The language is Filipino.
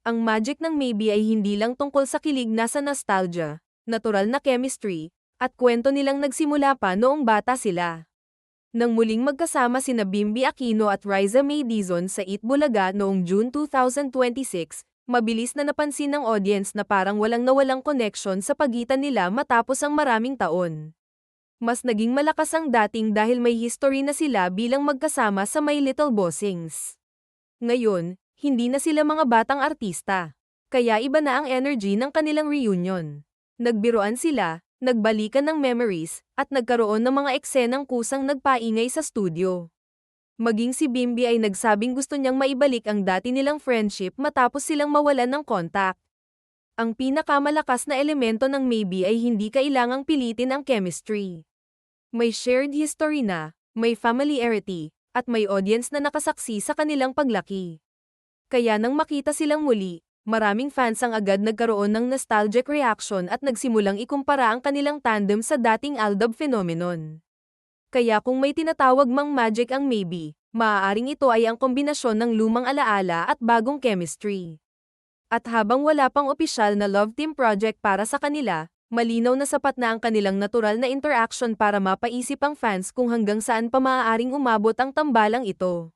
Ang magic ng Maybe ay hindi lang tungkol sa kilig na sa nostalgia, natural na chemistry, at kwento nilang nagsimula pa noong bata sila. Nang muling magkasama sina Bimbi Aquino at Riza May Dizon sa Eat Bulaga noong June 2026, mabilis na napansin ng audience na parang walang nawalang connection sa pagitan nila matapos ang maraming taon. Mas naging malakas ang dating dahil may history na sila bilang magkasama sa My Little Bossings. Ngayon, hindi na sila mga batang artista. Kaya iba na ang energy ng kanilang reunion. Nagbiruan sila, nagbalikan ng memories, at nagkaroon ng mga eksenang kusang nagpaingay sa studio. Maging si Bimbi ay nagsabing gusto niyang maibalik ang dati nilang friendship matapos silang mawalan ng contact. Ang pinakamalakas na elemento ng Maybe ay hindi kailangang pilitin ang chemistry. May shared history na, may familiarity, at may audience na nakasaksi sa kanilang paglaki. Kaya nang makita silang muli, maraming fans ang agad nagkaroon ng nostalgic reaction at nagsimulang ikumpara ang kanilang tandem sa dating Aldab phenomenon. Kaya kung may tinatawag mang magic ang Maybe, maaaring ito ay ang kombinasyon ng lumang alaala at bagong chemistry. At habang wala pang opisyal na love team project para sa kanila, malinaw na sapat na ang kanilang natural na interaction para mapaisip ang fans kung hanggang saan pa maaaring umabot ang tambalang ito.